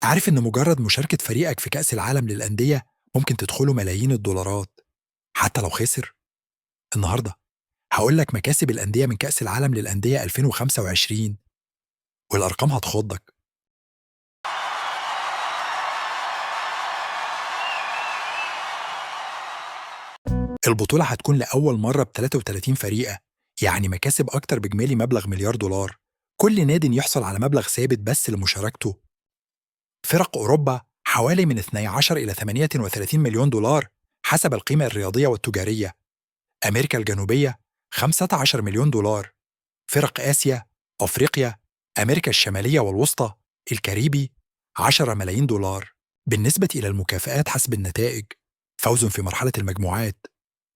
عارف إن مجرد مشاركة فريقك في كأس العالم للأندية ممكن تدخله ملايين الدولارات حتى لو خسر؟ النهاردة هقول لك مكاسب الأندية من كأس العالم للأندية 2025 والأرقام هتخضك. البطولة هتكون لأول مرة ب 33 فريقة، يعني مكاسب أكتر بجمالي مبلغ مليار دولار. كل نادي يحصل على مبلغ ثابت بس لمشاركته. فرق أوروبا حوالي من 12 إلى 38 مليون دولار حسب القيمة الرياضية والتجارية. أمريكا الجنوبية 15 مليون دولار. فرق آسيا، أفريقيا، أمريكا الشمالية والوسطى، الكاريبي 10 ملايين دولار. بالنسبة إلى المكافآت حسب النتائج، فوز في مرحلة المجموعات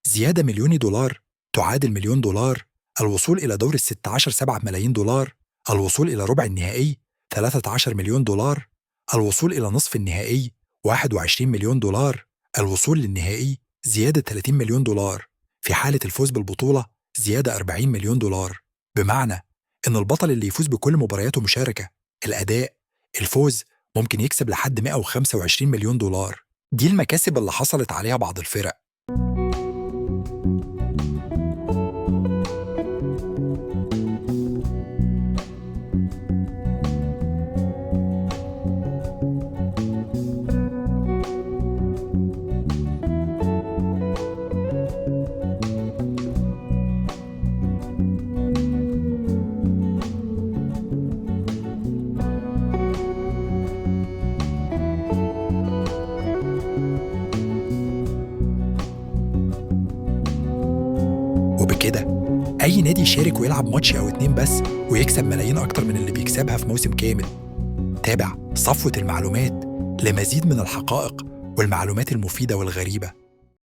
زيادة مليون دولار تعادل مليون دولار، الوصول إلى دور الست عشر 7 ملايين دولار، الوصول إلى ربع النهائي 13 مليون دولار، الوصول إلى نصف النهائي 21 مليون دولار، الوصول للنهائي زيادة 30 مليون دولار، في حالة الفوز بالبطولة زيادة 40 مليون دولار. بمعنى إن البطل اللي يفوز بكل مبارياته مشاركة، الأداء، الفوز، ممكن يكسب لحد 125 مليون دولار. دي المكاسب اللي حصلت عليها بعض الفرق. وبكده أي نادي يشارك ويلعب ماتش أو اتنين بس ويكسب ملايين أكتر من اللي بيكسبها في موسم كامل. تابع صفوة المعلومات لمزيد من الحقائق والمعلومات المفيدة والغريبة.